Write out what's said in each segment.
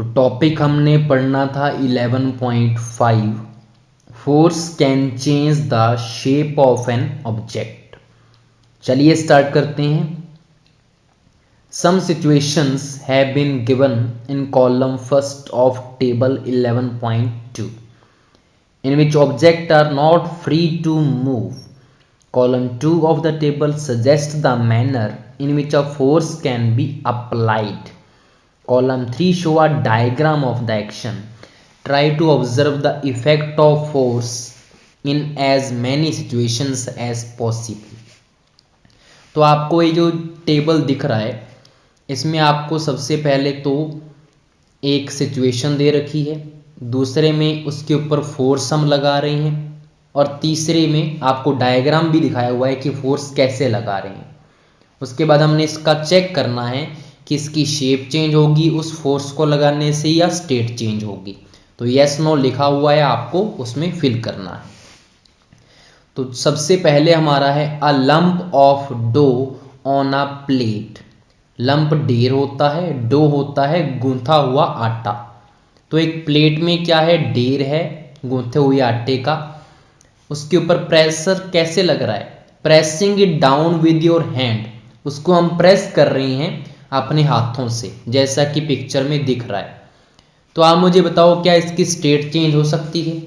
तो टॉपिक हमने पढ़ना था 11.5 force can change the shape of an object. चलिए स्टार्ट करते हैं। Some situations have been given in column first of table 11.2 in which objects are not free to move. Column 2 of the table suggests the manner in which a force can be applied. Column 3 show a diagram of the action. Try to observe the effect of force in as many situations as possible. तो आपको ये जो table दिख रहा है इसमें आपको सबसे पहले तो एक सिचुएशन दे रखी है, दूसरे में उसके ऊपर फोर्स हम लगा रहे हैं और तीसरे में आपको डायग्राम भी दिखाया हुआ है कि फोर्स कैसे लगा रहे हैं। उसके बाद हमने इसका चेक करना है कि इसकी शेप चेंज होगी उस फोर्स को लगाने से या स्टेट चेंज होगी। तो यस नो लिखा हुआ है, आपको उसमें फिल करना है। तो सबसे पहले हमारा है a lump of dough on a plate. Lump ढेर होता है, डो होता है गूंथा हुआ आटा। तो एक प्लेट में क्या है, ढेर है गूंथे हुए आटे का। उसके ऊपर प्रेशर कैसे लग रहा है, pressing it down with your hand. उसको हम प्रेस कर रहे हैं अपने हाथों से, जैसा कि पिक्चर में दिख रहा है। तो आप मुझे बताओ क्या इसकी स्टेट चेंज हो सकती है?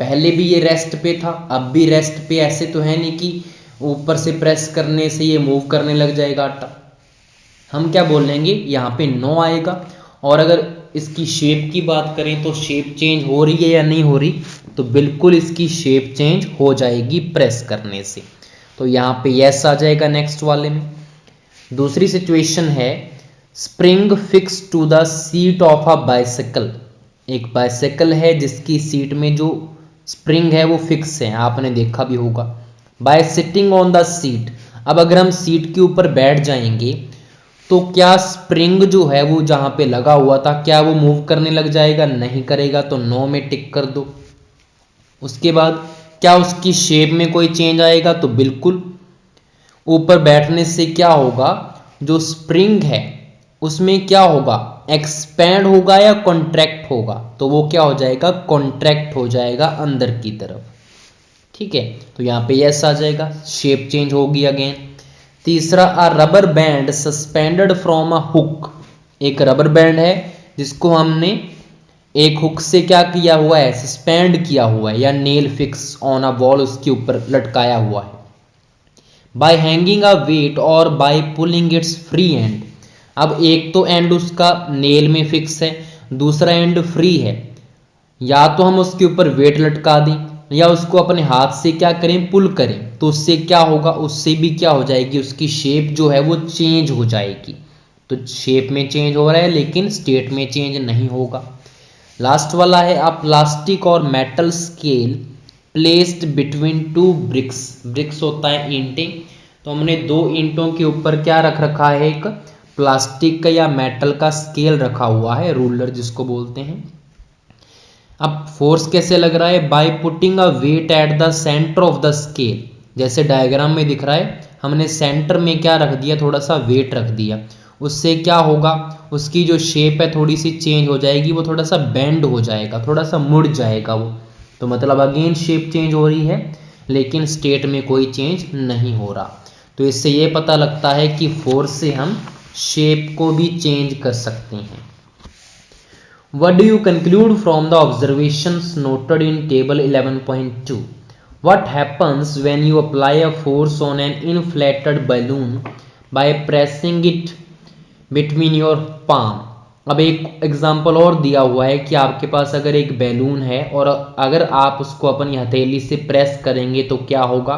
पहले भी ये रेस्ट पे था, अब भी रेस्ट पे। ऐसे तो है नहीं कि ऊपर से प्रेस करने से ये मूव करने लग जाएगा आटा। हम क्या बोलेंगे, यहाँ पे नो आएगा। और अगर इसकी शेप की बात करें तो शेप चेंज हो रही है या नहीं हो रही, तो बिल्कुल इसकी शेप चेंज हो जाएगी प्रेस करने से। तो यहाँ पे यस आ जाएगा नेक्स्ट वाले में। दूसरी सिचुएशन है spring fix to the seat of a bicycle. एक बाइसिकल है जिसकी सीट में जो स्प्रिंग है वो फिक्स है, आपने देखा भी होगा। Bye sitting on the seat, अब अगर हम सीट के ऊपर बैठ जाएंगे तो क्या स्प्रिंग जो है वो जहां पे लगा हुआ था क्या वो मूव करने लग जाएगा? नहीं करेगा, तो नो में टिक कर दो। उसके बाद क्या उसकी शेप में कोई चेंज आएगा? तो बिल्कुल। ऊपर बैठने से क्या होगा, जो स्प्रिंग है उसमें क्या होगा, एक्सपैंड होगा या कॉन्ट्रैक्ट होगा? तो वो क्या हो जाएगा, कॉन्ट्रैक्ट हो जाएगा अंदर की तरफ। ठीक है, तो यहाँ पे यस आ जाएगा, शेप चेंज होगी अगेन। तीसरा अ rubber band suspended from a hook. एक रबर बैंड है जिसको हमने एक हुक से क्या किया हुआ है, सस्पेंड किया हुआ है या nail fix on a wall, उसके ऊपर लटकाया हुआ है। बाय हैंगिंग अ वेट और by pulling its free end. अब एक तो एंड उसका नेल में फिक्स है, दूसरा एंड फ्री है। या तो हम उसके ऊपर वेट लटका दें या उसको अपने हाथ से क्या करें, पुल करें। तो उससे क्या होगा, उससे भी क्या हो जाएगी, उसकी शेप जो है वो चेंज हो जाएगी। तो शेप में चेंज हो रहा है लेकिन स्टेट में चेंज नहीं होगा। लास्ट वाला है अ प्लास्टिक और metal scale placed between two bricks. Bricks होता है ईंटें, तो हमने दो ईंटों के ऊपर क्या रख रखा है, एक प्लास्टिक का या मेटल का स्केल रखा हुआ है, रूलर जिसको बोलते हैं। अब फोर्स कैसे लग रहा है, by putting a weight at the centre of the scale. जैसे डायग्राम में दिख रहा है, हमने सेंटर में क्या रख दिया, थोड़ा सा वेट रख दिया। उससे क्या होगा, उसकी जो शेप है थोड़ी सी चेंज हो जाएगी, वो थोड़ा सा बेंड हो जाएगा, थोड़ा सा मुड़ जाएगा वो। तो मतलब अगेन शेप चेंज हो रही है लेकिन स्टेट में कोई चेंज नहीं हो रहा। तो इससे ये पता लगता है कि फोर्स से हम शेप को भी चेंज कर सकते हैं। What do you conclude from the observations noted in table 11.2? What happens when you apply a force on an inflated balloon by pressing it between your palm? अब एक एग्जाम्पल और दिया हुआ है कि आपके पास अगर एक बैलून है और अगर आप उसको अपनी हथेली से प्रेस करेंगे तो क्या होगा,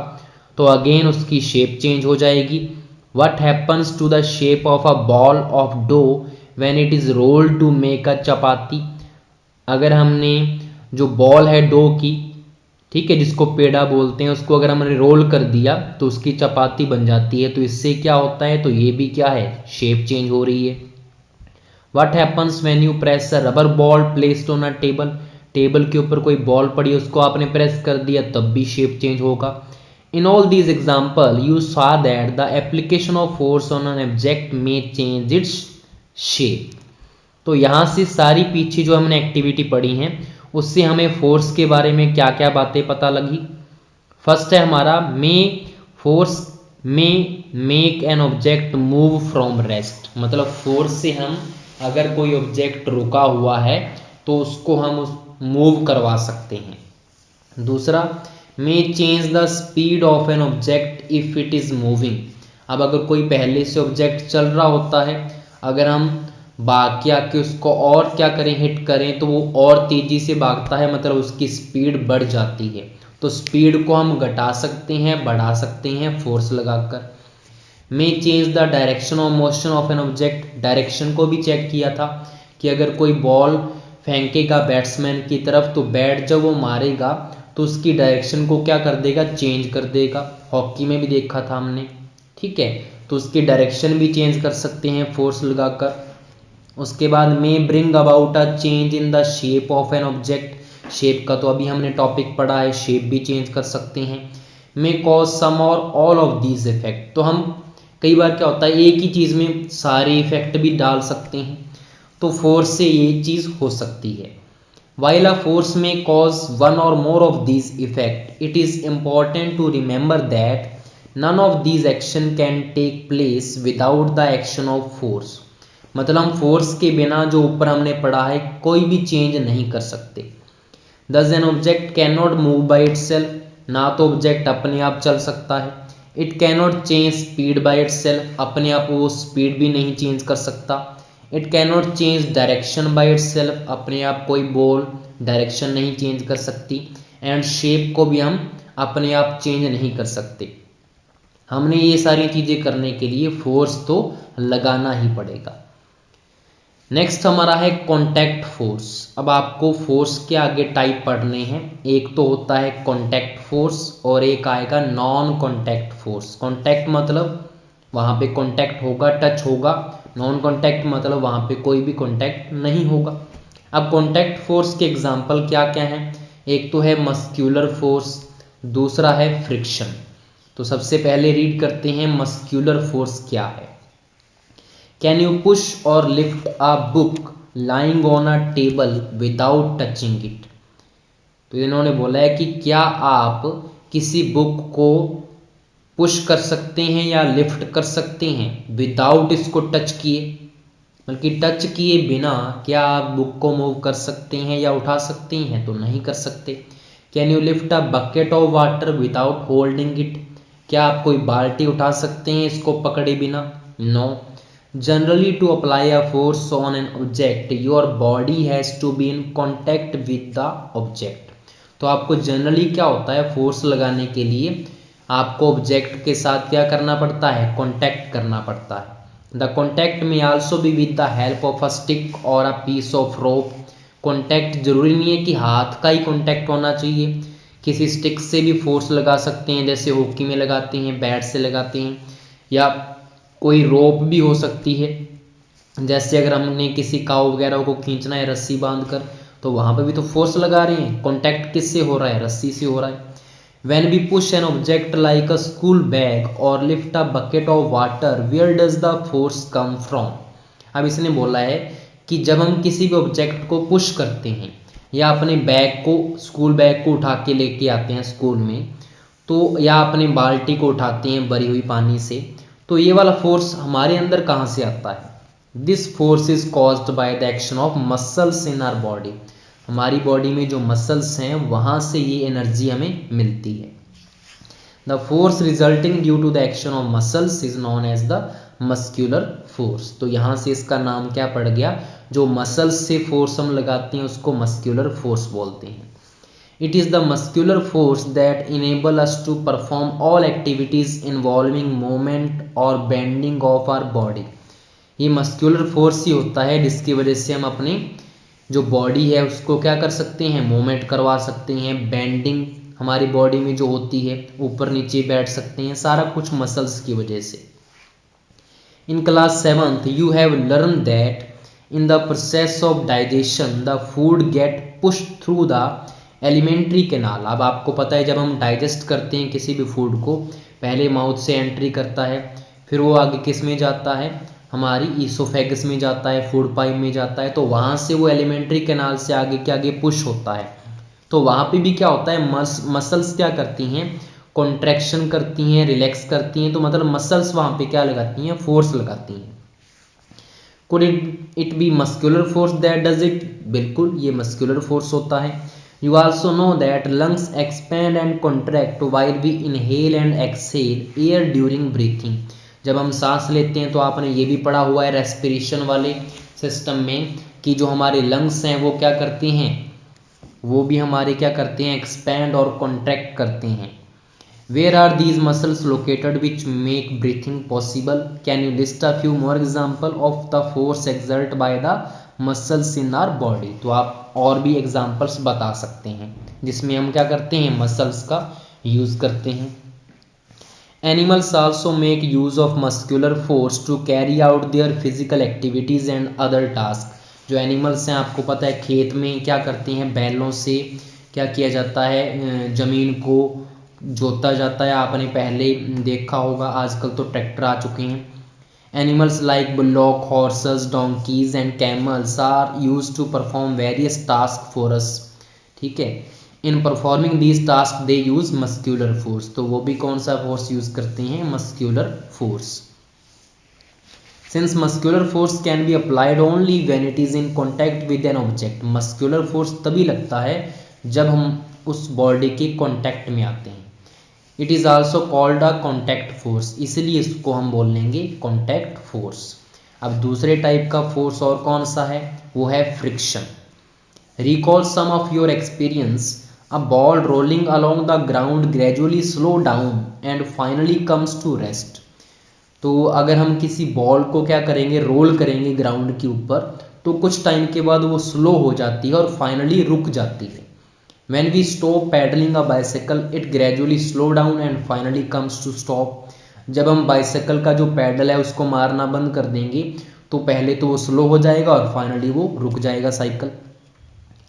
तो अगेन उसकी शेप चेंज हो जाएगी। What happens to the shape of a ball of dough when it is rolled to make a चपाती? अगर हमने जो बॉल है डो की, ठीक है, जिसको पेड़ा बोलते हैं, उसको अगर हमने रोल कर दिया तो उसकी चपाती बन जाती है। तो इससे क्या होता है, तो ये भी क्या है, शेप चेंज हो रही है। What happens when you press a rubber ball placed on a table. Table के ऊपर कोई बॉल पड़ी, उसको आपने प्रेस कर दिया तब भी शेप चेंज होगा। In all these examples, you saw that the application of force on an object may change its shape. तो यहाँ से सारी पीछे जो हमने एक्टिविटी पढ़ी हैं उससे हमें फोर्स के बारे में क्या क्या बातें पता लगी। फर्स्ट है हमारा फोर्स में make an object move from rest, मतलब फोर्स से हम अगर कोई ऑब्जेक्ट रुका हुआ है तो उसको हम मूव करवा सकते हैं। दूसरा, मे change the speed of an object if it is moving, अब अगर कोई पहले से ऑब्जेक्ट चल रहा होता है, अगर हम भाग के आके उसको और क्या करें, हिट करें, तो वो और तेजी से भागता है, मतलब उसकी स्पीड बढ़ जाती है। तो स्पीड को हम घटा सकते हैं, बढ़ा सकते हैं फोर्स लगाकर। मे change the direction of motion of an object, direction को भी चेक किया था कि अगर कोई बॉल फेंकेगा बैट्समैन की तरफ तो बैट जब वो मारेगा तो उसकी डायरेक्शन को क्या कर देगा, चेंज कर देगा। हॉकी में भी देखा था हमने, ठीक है। तो उसकी डायरेक्शन भी चेंज कर सकते हैं फोर्स लगाकर। उसके बाद में bring about a change in the shape of an object, shape का तो अभी हमने टॉपिक पढ़ा है, शेप भी चेंज कर सकते हैं। मे कॉज सम और ऑल ऑफ दीज इफेक्ट, तो हम कई बार क्या होता है एक ही चीज़ में सारे इफेक्ट भी डाल सकते हैं, तो फोर्स से ये चीज़ हो सकती है। While a force may cause one or more of these effects, it is important to remember that none of these action can take place without the action of force, मतलब हम फोर्स के बिना जो ऊपर हमने पढ़ा है कोई भी चेंज नहीं कर सकते। Thus an object cannot move by itself, ना तो ऑब्जेक्ट अपने आप चल सकता है। It cannot change speed by itself, अपने आप वो स्पीड भी नहीं चेंज कर सकता। It cannot change direction by itself, अपने आप कोई बॉल डायरेक्शन नहीं चेंज कर सकती। एंड शेप को भी हम अपने आप चेंज नहीं कर सकते। हमने ये सारी चीज़ें करने के लिए फोर्स तो लगाना ही पड़ेगा। नेक्स्ट हमारा है कॉन्टैक्ट फोर्स। अब आपको फोर्स के आगे टाइप पढ़ने हैं, एक तो होता है कॉन्टैक्ट फोर्स और एक आएगा नॉन कॉन्टैक्ट फोर्स। कॉन्टैक्ट मतलब वहाँ पे कॉन्टैक्ट होगा, टच होगा। नॉन कॉन्टैक्ट मतलब वहाँ पे कोई भी कॉन्टैक्ट नहीं होगा। अब कॉन्टैक्ट फोर्स के एग्जांपल क्या क्या हैं, एक तो है मस्क्यूलर फोर्स, दूसरा है फ्रिक्शन। तो सबसे पहले रीड करते हैं मस्क्यूलर फोर्स क्या है। कैन यू पुश और lift a book lying on a table without touching it, तो इन्होंने बोला है कि क्या आप किसी बुक को पुश कर सकते हैं या लिफ्ट कर सकते हैं विदाउट इसको टच किए, बल्कि टच किए बिना क्या आप बुक को मूव कर सकते हैं या उठा सकते हैं, तो नहीं कर सकते। Can you lift a bucket of water without holding it, क्या आप कोई बाल्टी उठा सकते हैं इसको पकड़े बिना, no. Generally to apply a force on an object your body has to be in contact with the object, तो आपको जनरली क्या होता है फोर्स लगाने के लिए आपको ऑब्जेक्ट के साथ क्या करना पड़ता है, कॉन्टैक्ट करना पड़ता है। The contact may also be with the help of a stick or a piece of rope, contact जरूरी नहीं है कि हाथ का ही कॉन्टैक्ट होना चाहिए, किसी स्टिक से भी फोर्स लगा सकते हैं, जैसे हॉकी में लगाते हैं, बैट से लगाते हैं, या कोई रोप भी हो सकती है, जैसे अगर हमने किसी काऊ वगैरह को खींचना है रस्सी बांध कर, तो वहां पर भी तो फोर्स लगा रहे हैं, कॉन्टैक्ट किससे हो रहा है, रस्सी से हो रहा है। When we push an object like a school bag or lift a bucket of water, where does the force come from? अब इसने बोला है कि जब हम किसी भी ऑब्जेक्ट को पुश करते हैं या अपने बैग को, स्कूल बैग को उठा के लेके आते हैं स्कूल में, तो या अपने बाल्टी को उठाते हैं भरी हुई पानी से, तो ये वाला फोर्स हमारे अंदर कहाँ से आता है। This force is caused by the action of muscles in our body, हमारी बॉडी में जो मसल्स हैं वहाँ से ये एनर्जी हमें मिलती है। The force resulting due to the action of muscles is known as the muscular force, तो यहाँ से इसका नाम क्या पड़ गया, जो मसल्स से फोर्स हम लगाते हैं उसको मस्क्यूलर फोर्स बोलते हैं। It is the muscular force that enable us to perform all activities involving movement और बेंडिंग ऑफ आवर बॉडी, ये मस्क्यूलर फोर्स ही होता है जिसकी वजह से हम अपने जो बॉडी है उसको क्या कर सकते हैं, मूवमेंट करवा सकते हैं, बेंडिंग हमारी बॉडी में जो होती है ऊपर नीचे बैठ सकते हैं, सारा कुछ मसल्स की वजह से। In class 7th you have learn that in the process of digestion the food gate push through the alimentary canal. अब आपको पता है जब हम डाइजेस्ट करते हैं किसी भी फूड को, पहले माउथ से एंट्री करता है, फिर वो आगे किस में जाता है, हमारी ईसोफेगस में जाता है, फूड पाइप में जाता है, तो वहाँ से वो एलिमेंट्री कैनाल से आगे के आगे पुश होता है। तो वहाँ पे भी क्या होता है, मसल्स क्या करती हैं, कॉन्ट्रैक्शन करती हैं, रिलैक्स करती हैं। तो मतलब मसल्स वहाँ पे क्या लगाती हैं, फोर्स लगाती हैं। Could it be muscular force that does it, बिल्कुल ये मस्कुलर फोर्स होता है। You also know that lungs expand and contract while we inhale and exhale air during breathing. जब हम सांस लेते हैं तो आपने ये भी पढ़ा हुआ है रेस्पिरेशन वाले सिस्टम में कि जो हमारे लंग्स हैं वो क्या करते हैं, वो भी हमारे क्या करते हैं, एक्सपैंड और कॉन्ट्रैक्ट करते हैं। Where are these muscles located which make breathing possible? Can you list a few more example of the force exerted by the muscles in our body? तो आप और भी examples बता सकते हैं जिसमें हम क्या करते हैं, muscles का use करते हैं। Animals also make use of muscular force to carry out their physical activities and other tasks. जो एनिमल्स हैं आपको पता है खेत में क्या करते हैं, बैलों से क्या किया जाता है, जमीन को जोता जाता है। आपने पहले देखा होगा, आजकल तो ट्रैक्टर आ चुके हैं। Animals like bullock, horses, donkeys and camels are used to perform various task for us. ठीक है, in performing these task they use muscular force. तो वो भी कौन सा फोर्स यूज करते हैं, muscular force. Since muscular force can be applied only when it is in contact with an object. Muscular force तभी लगता है जब हम उस बॉडी के कॉन्टैक्ट में आते हैं। It is also called a contact force, इसलिए इसको हम बोल लेंगे कॉन्टैक्ट फोर्स। अब दूसरे टाइप का फोर्स और कौन सा है, वो है friction. Recall some of your experience, a ball rolling along the ground gradually slow down and finally comes to rest. तो अगर हम किसी बॉल को क्या करेंगे, रोल करेंगे ग्राउंड के ऊपर, तो कुछ टाइम के बाद वो स्लो हो जाती है और फाइनली रुक जाती है। When we stop pedaling a bicycle, it gradually slow down and finally comes to stop. जब हम बाइसाइकिल का जो पैडल है उसको मारना बंद कर देंगे तो पहले तो वो स्लो हो जाएगा और फाइनली वो रुक जाएगा cycle.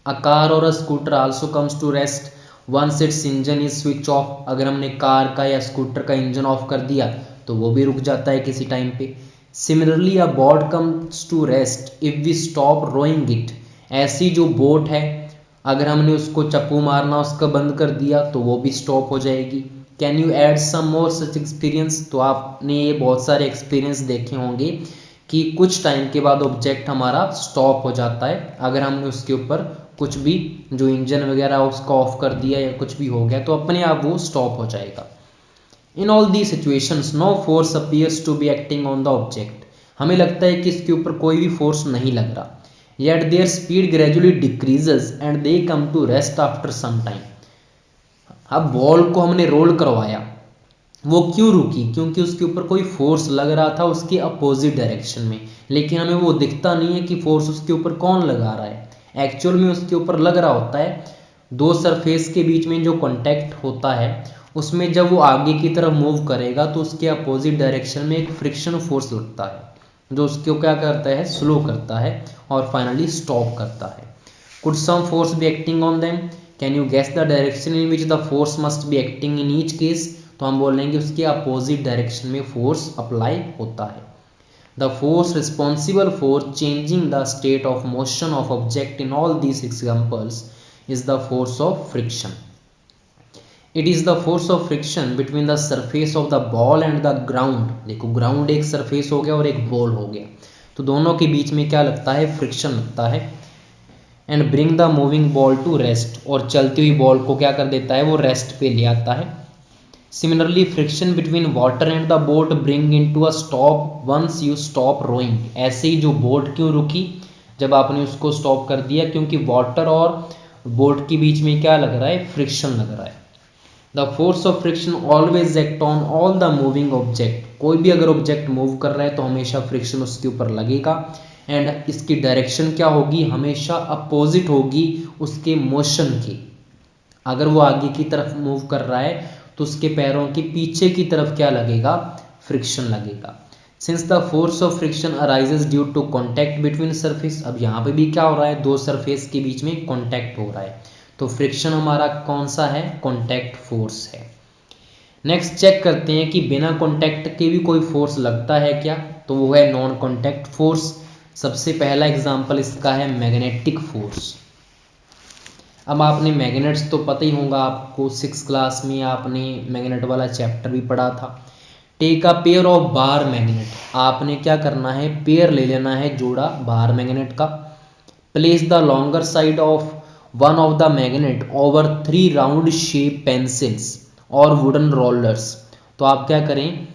A car or a scooter also comes to rest once its engine is switch off. अगर हमने कार का या स्कूटर का इंजन ऑफ कर दिया तो वो भी रुक जाता है किसी टाइम पे। Similarly, a boat comes to rest if we stop rowing it. ऐसी जो बोट है अगर हमने उसको चप्पू मारना उसका बंद कर दिया तो वो भी स्टॉप हो जाएगी। Can you add some more such experience. तो आपने ये बहुत सारे एक्सपीरियंस देखे होंगे कि कुछ टाइम के बाद ऑब्जेक्ट हमारा स्टॉप हो जाता है अगर हमने उसके ऊपर कुछ भी जो इंजन वगैरह उसका ऑफ कर दिया या कुछ भी हो गया तो अपने आप वो स्टॉप हो जाएगा। In all the situations no force appears to be acting on the object. हमें लगता है कि इसके ऊपर कोई भी फोर्स नहीं लग रहा, yet their speed gradually decreases and they come to rest after some time. अब बॉल को हमने रोल करवाया, वो क्यों रुकी, क्योंकि उसके ऊपर कोई फोर्स लग रहा था उसके अपोजिट डायरेक्शन में, लेकिन हमें वो दिखता नहीं है कि फोर्स उसके ऊपर कौन लगा रहा है। एक्चुअल में उसके ऊपर लग रहा होता है दो सरफेस के बीच में जो कॉन्टैक्ट होता है उसमें जब वो आगे की तरफ मूव करेगा तो उसके अपोजिट डायरेक्शन में एक फ्रिक्शन फोर्स लगता है जो उसको क्या करता है, स्लो करता है और फाइनली स्टॉप करता है। Could some force be acting on them, can you guess the direction in which the force must be acting in each case. तो हम बोलेंगे उसके अपोजिट डायरेक्शन में फोर्स अप्लाई होता है। The force responsible for changing the state of motion of object in all these examples is the force of friction. It is the force of friction between the surface of the ball and the ground. देखो ground एक surface हो गया और एक ball हो गया, तो दोनों के बीच में क्या लगता है, फ्रिक्शन लगता है। And bring the moving ball to rest, और चलती हुई बॉल को क्या कर देता है, वो रेस्ट पे ले आता है। Similarly friction between water and the boat bring in to a stop once you stop rowing. ऐसे ही जो बोट क्यों रुकी, जब आपने उसको स्टॉप कर दिया, क्योंकि वाटर और बोट के बीच में क्या लग रहा है, फ्रिक्शन लग रहा है। The force of friction always act on all the moving object. कोई भी अगर ऑब्जेक्ट मूव कर रहा है तो हमेशा फ्रिक्शन उसके ऊपर लगेगा एंड इसकी डायरेक्शन क्या होगी, हमेशा अपोजिट होगी उसके मोशन की। अगर वो आगे की तरफ मूव कर रहा है तो उसके पैरों के पीछे की तरफ क्या लगेगा, फ्रिक्शन लगेगा। Since the force of friction arises due to contact between surface, अब यहाँ पे भी क्या हो रहा है, दो सरफेस के बीच में कॉन्टैक्ट हो रहा है, तो फ्रिक्शन हमारा कौन सा है, कॉन्टैक्ट फोर्स है। नेक्स्ट चेक करते हैं कि बिना कॉन्टैक्ट के भी कोई फोर्स लगता है क्या। तो वो है नॉन कॉन्टैक्ट फोर्स। सबसे पहला एग्जाम्पल इसका है मैग्नेटिक फोर्स। अब आपने मैग्नेट्स तो पता ही होगा आपको, 6 क्लास में आपने मैग्नेट वाला चैप्टर भी पढ़ा था। Take a pair of bar magnet, आपने क्या करना है, पेयर ले लेना है जोड़ा बार मैग्नेट का। Place the longer side of one of the magnet over 3 round shape pencils और वुडन रोलर्स। तो आप क्या करें,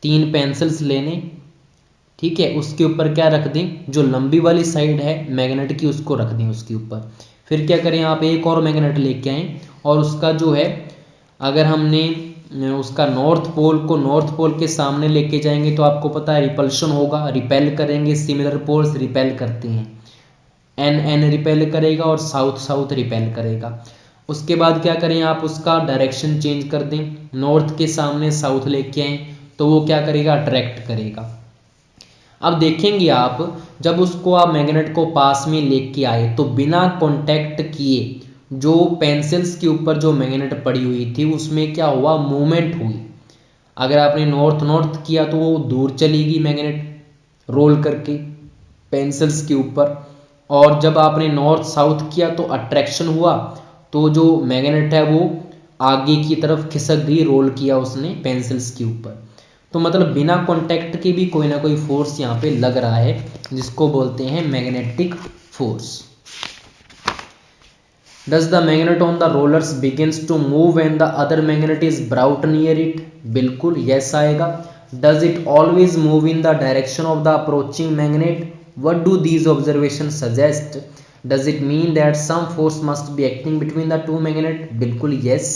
3 पेंसिल्स लेने, ठीक है, उसके ऊपर क्या रख दें, जो लंबी वाली साइड है मैग्नेट की उसको रख दें उसके ऊपर। फिर क्या करें, आप एक और मैग्नेट लेके आएँ और उसका जो है, अगर हमने उसका नॉर्थ पोल को नॉर्थ पोल के सामने लेके जाएंगे तो आपको पता है रिपल्शन होगा, रिपेल करेंगे, सिमिलर पोल्स रिपेल करते हैं, एन एन रिपेल करेगा और साउथ साउथ रिपेल करेगा। उसके बाद क्या करें, आप उसका डायरेक्शन चेंज कर दें, नॉर्थ के सामने साउथ लेके आएँ तो वो क्या करेगा, अट्रैक्ट करेगा। अब देखेंगे आप, जब उसको आप मैग्नेट को पास में लेके आए तो बिना कांटेक्ट किए जो पेंसिल्स के ऊपर जो मैग्नेट पड़ी हुई थी उसमें क्या हुआ, मूवमेंट हुई। अगर आपने नॉर्थ नॉर्थ किया तो वो दूर चलेगी मैग्नेट रोल करके पेंसिल्स के ऊपर, और जब आपने नॉर्थ साउथ किया तो अट्रैक्शन हुआ, तो जो मैग्नेट है वो आगे की तरफ खिसक गई, रोल किया उसने पेंसिल्स के ऊपर। तो मतलब बिना कांटेक्ट के भी कोई ना कोई फोर्स यहाँ पे लग रहा है, जिसको बोलते हैं magnetic force. Does the magnet on the rollers begins to move when the other magnet is brought near it? बिल्कुल yes आएगा। Does it always move in the direction of the approaching magnet? What do these observations suggest? Does it mean that some force must be acting between the two magnets? बिल्कुल yes।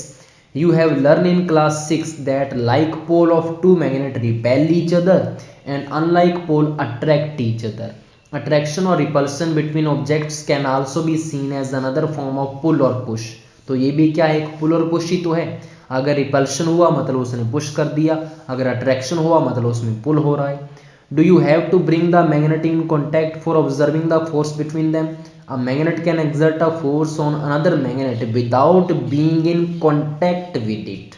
You have learned in class 6 that like pole of two magnets repel each other and unlike pole attract each other. Attraction or repulsion between objects can also be seen as another form of pull or push. तो ये भी क्या है, एक पुल और push ही तो है। अगर रिपल्शन हुआ मतलब उसने पुश कर दिया, अगर अट्रैक्शन हुआ मतलब उसमें पुल हो रहा है। Do you have to bring the magnet in contact for observing the force between them? A magnet can exert a force on another magnet without being in contact with it.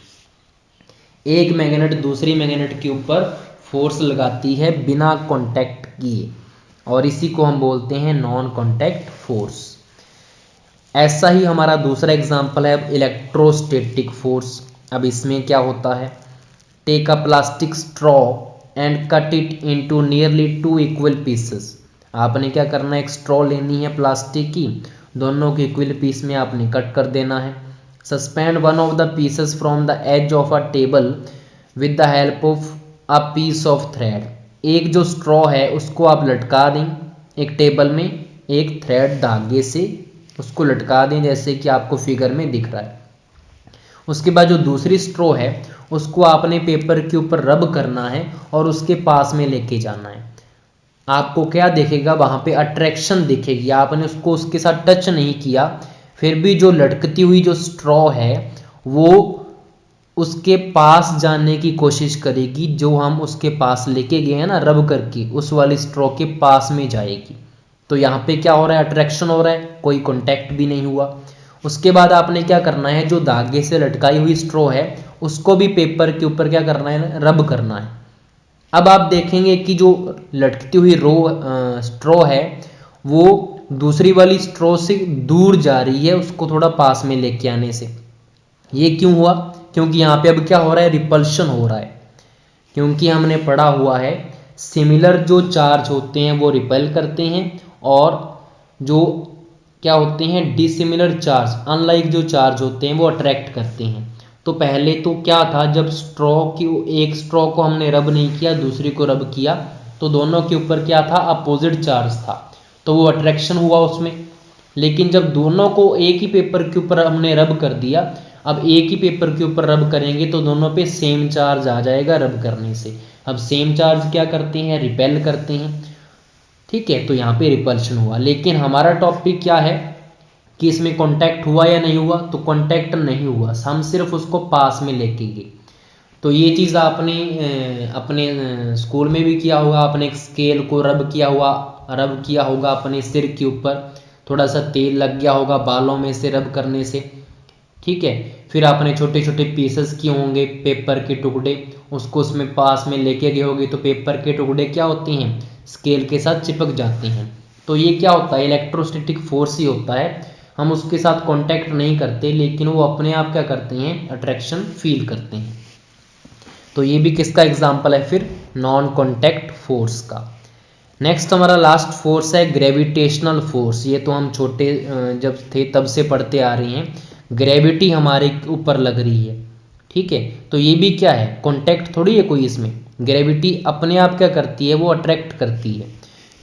एक magnet दूसरी magnet के ऊपर force लगाती है बिना contact किए, और इसी को हम बोलते हैं नॉन कांटेक्ट फोर्स। ऐसा ही हमारा दूसरा एग्जांपल है इलेक्ट्रोस्टैटिक फोर्स। अब इसमें क्या होता है, take a plastic straw and cut it into nearly 2 equal pieces. आपने क्या करना है, एक स्ट्रॉ लेनी है प्लास्टिक की, दोनों के इक्वल पीस में आपने कट कर देना है। Suspend one of the pieces from the edge of a table with the help of a piece of thread. एक जो स्ट्रॉ है उसको आप लटका दें एक टेबल में, एक थ्रेड धागे से उसको लटका दें जैसे कि आपको फिगर में दिख रहा है। उसके बाद जो दूसरी स्ट्रॉ है उसको आपने पेपर के ऊपर रब करना है और उसके पास में लेके जाना है। आपको क्या दिखेगा, वहां पे अट्रैक्शन दिखेगी, आपने उसको उसके साथ टच नहीं किया, फिर भी जो लटकती हुई जो स्ट्रॉ है वो उसके पास जाने की कोशिश करेगी, जो हम उसके पास लेके गए हैं ना रब करके, उस वाली स्ट्रॉ के पास में जाएगी। तो यहाँ पे क्या हो रहा है, अट्रैक्शन हो रहा है, कोई कांटेक्ट भी नहीं हुआ। उसके बाद आपने क्या करना है, जो धागे से लटकाई हुई स्ट्रॉ है उसको भी पेपर के ऊपर क्या करना है, रब करना है। अब आप देखेंगे कि जो लटकती हुई स्ट्रॉ है वो दूसरी वाली स्ट्रॉ से दूर जा रही है, उसको थोड़ा पास में लेके आने से। ये क्यों हुआ, क्योंकि यहाँ पे अब क्या हो रहा है, रिपल्शन हो रहा है। क्योंकि हमने पढ़ा हुआ है सिमिलर जो चार्ज होते हैं वो रिपेल करते हैं, और जो क्या होते हैं डिसिमिलर चार्ज, अनलाइक जो चार्ज होते हैं वो अट्रैक्ट करते हैं। तो पहले तो क्या था, जब स्ट्रॉ की एक स्ट्रॉ को हमने रब नहीं किया दूसरी को रब किया तो दोनों के ऊपर क्या था, अपोजिट चार्ज था, तो वो अट्रैक्शन हुआ उसमें। लेकिन जब दोनों को एक ही पेपर के ऊपर हमने रब कर दिया, अब एक ही पेपर के ऊपर रब करेंगे तो दोनों पे सेम चार्ज आ जाएगा रब करने से। अब सेम चार्ज क्या करते हैं, रिपेल करते हैं, ठीक है, तो यहाँ पे रिपल्शन हुआ। लेकिन हमारा टॉपिक क्या है कि इसमें कांटेक्ट हुआ या नहीं हुआ, तो कांटेक्ट नहीं हुआ, हम सिर्फ उसको पास में लेके गए। तो ये चीज़ आपने अपने स्कूल में भी किया होगा, आपने एक स्केल को रब किया होगा अपने सिर के ऊपर, थोड़ा सा तेल लग गया होगा बालों में से रब करने से, ठीक है। फिर आपने छोटे छोटे पीसेस किए होंगे पेपर के टुकड़े, उसको उसमें पास में लेके गए होगे तो पेपर के टुकड़े क्या होती हैं, स्केल के साथ चिपक जाती हैं। तो ये क्या होता है, इलेक्ट्रोस्टैटिक फोर्स ही होता है। हम उसके साथ कांटेक्ट नहीं करते लेकिन वो अपने आप क्या करते हैं, अट्रैक्शन फील करते हैं। तो ये भी किसका एग्जाम्पल है फिर, नॉन कॉन्टैक्ट फोर्स का। नेक्स्ट हमारा लास्ट फोर्स है ग्रेविटेशनल फोर्स। ये तो हम छोटे जब थे तब से पढ़ते आ रहे हैं, ग्रेविटी हमारे ऊपर लग रही है, ठीक है। तो ये भी क्या है, कॉन्टैक्ट थोड़ी है कोई इसमें, ग्रेविटी अपने आप क्या करती है, वो अट्रैक्ट करती है।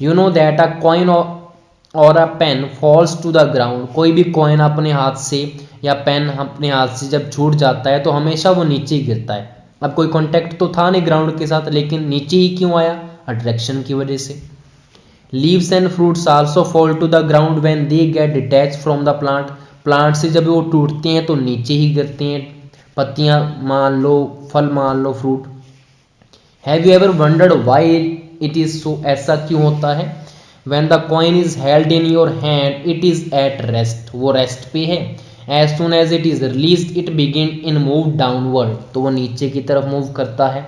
You know that a coin or a pen falls to the ground, कोई भी कॉइन अपने हाथ से या पेन अपने हाथ से जब छूट जाता है तो हमेशा वो नीचे ही गिरता है। अब कोई कॉन्टैक्ट तो था नहीं ग्राउंड के साथ, लेकिन नीचे ही क्यों आया, अट्रैक्शन की वजह से। Leaves and fruits also fall to the ground when they get detach from the plant, plant से जब वो टूटते हैं तो नीचे ही गिरते हैं, पत्तियां मान लो, फल मान लो, fruit. Have you ever wondered why it is so, ऐसा क्यों होता है। When the coin is held in your hand it is at rest, वो रेस्ट पे है। As soon as it is release it begin in move downward, तो वो नीचे की तरफ मूव करता है।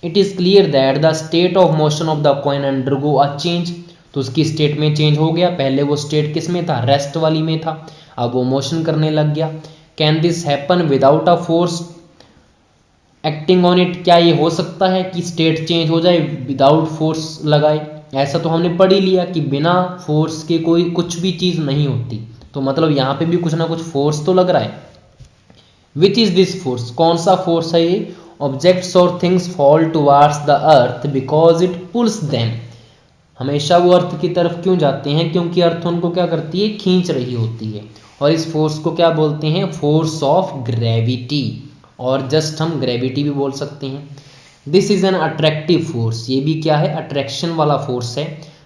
It is clear that the state of motion of the coin undergo a change, तो उसकी स्टेट में चेंज हो गया। पहले वो स्टेट किस में था, रेस्ट वाली में था, अब वो मोशन करने लग गया। Can this happen without a force acting on it, क्या ये हो सकता है कि स्टेट चेंज हो जाए विदाउट फोर्स लगाए। ऐसा तो हमने पढ़ ही लिया कि बिना फोर्स के कोई कुछ भी चीज नहीं होती, तो मतलब यहाँ पे भी कुछ ना कुछ फोर्स तो लग रहा है। विच इज दिस फोर्स, कौन सा फोर्स है ये। ऑब्जेक्ट्स और things fall towards the earth because it pools them, हमेशा वो अर्थ की तरफ क्यों जाते हैं, क्योंकि अर्थ उनको क्या करती है, खींच रही होती है। और इस फोर्स को क्या बोलते हैं, फोर्स ऑफ ग्रेविटी, और जस्ट हम ग्रेविटी भी बोल सकते हैं। This is an attractive force, ये भी क्या है, अट्रैक्शन वाला फोर्स है।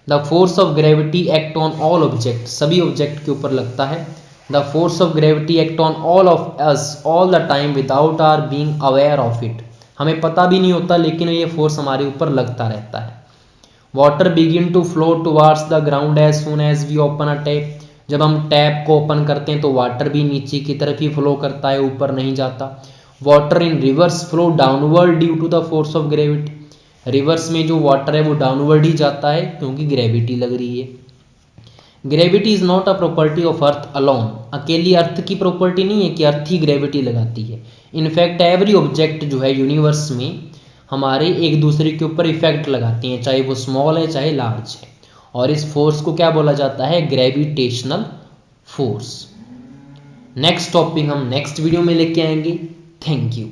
The force of gravity act on all object, सभी ऑब्जेक्ट के ऊपर लगता है। The force of gravity act on all of us all the time without our being aware of it, हमें पता भी नहीं होता लेकिन ये फोर्स हमारे ऊपर लगता रहता है। Water begin to flow towards the ground as soon as we open a tap, जब हम टैप को ओपन करते हैं तो वाटर भी नीचे की तरफ ही फ्लो करता है, ऊपर नहीं जाता। Water in rivers flow downward due to the force of gravity, rivers में जो वाटर है वो डाउनवर्ड ही जाता है क्योंकि ग्रेविटी लग रही है। Gravity is not a property of earth alone, अकेली अर्थ की प्रॉपर्टी नहीं है कि अर्थ ही ग्रेविटी लगाती है। इनफैक्ट एवरी ऑब्जेक्ट जो है यूनिवर्स में हमारे एक दूसरे के ऊपर इफेक्ट लगाती हैं, चाहे वो स्मॉल है चाहे लार्ज है। और इस फोर्स को क्या बोला जाता है, ग्रेविटेशनल फोर्स। नेक्स्ट टॉपिक हम नेक्स्ट वीडियो में लेके आएंगे। Thank you.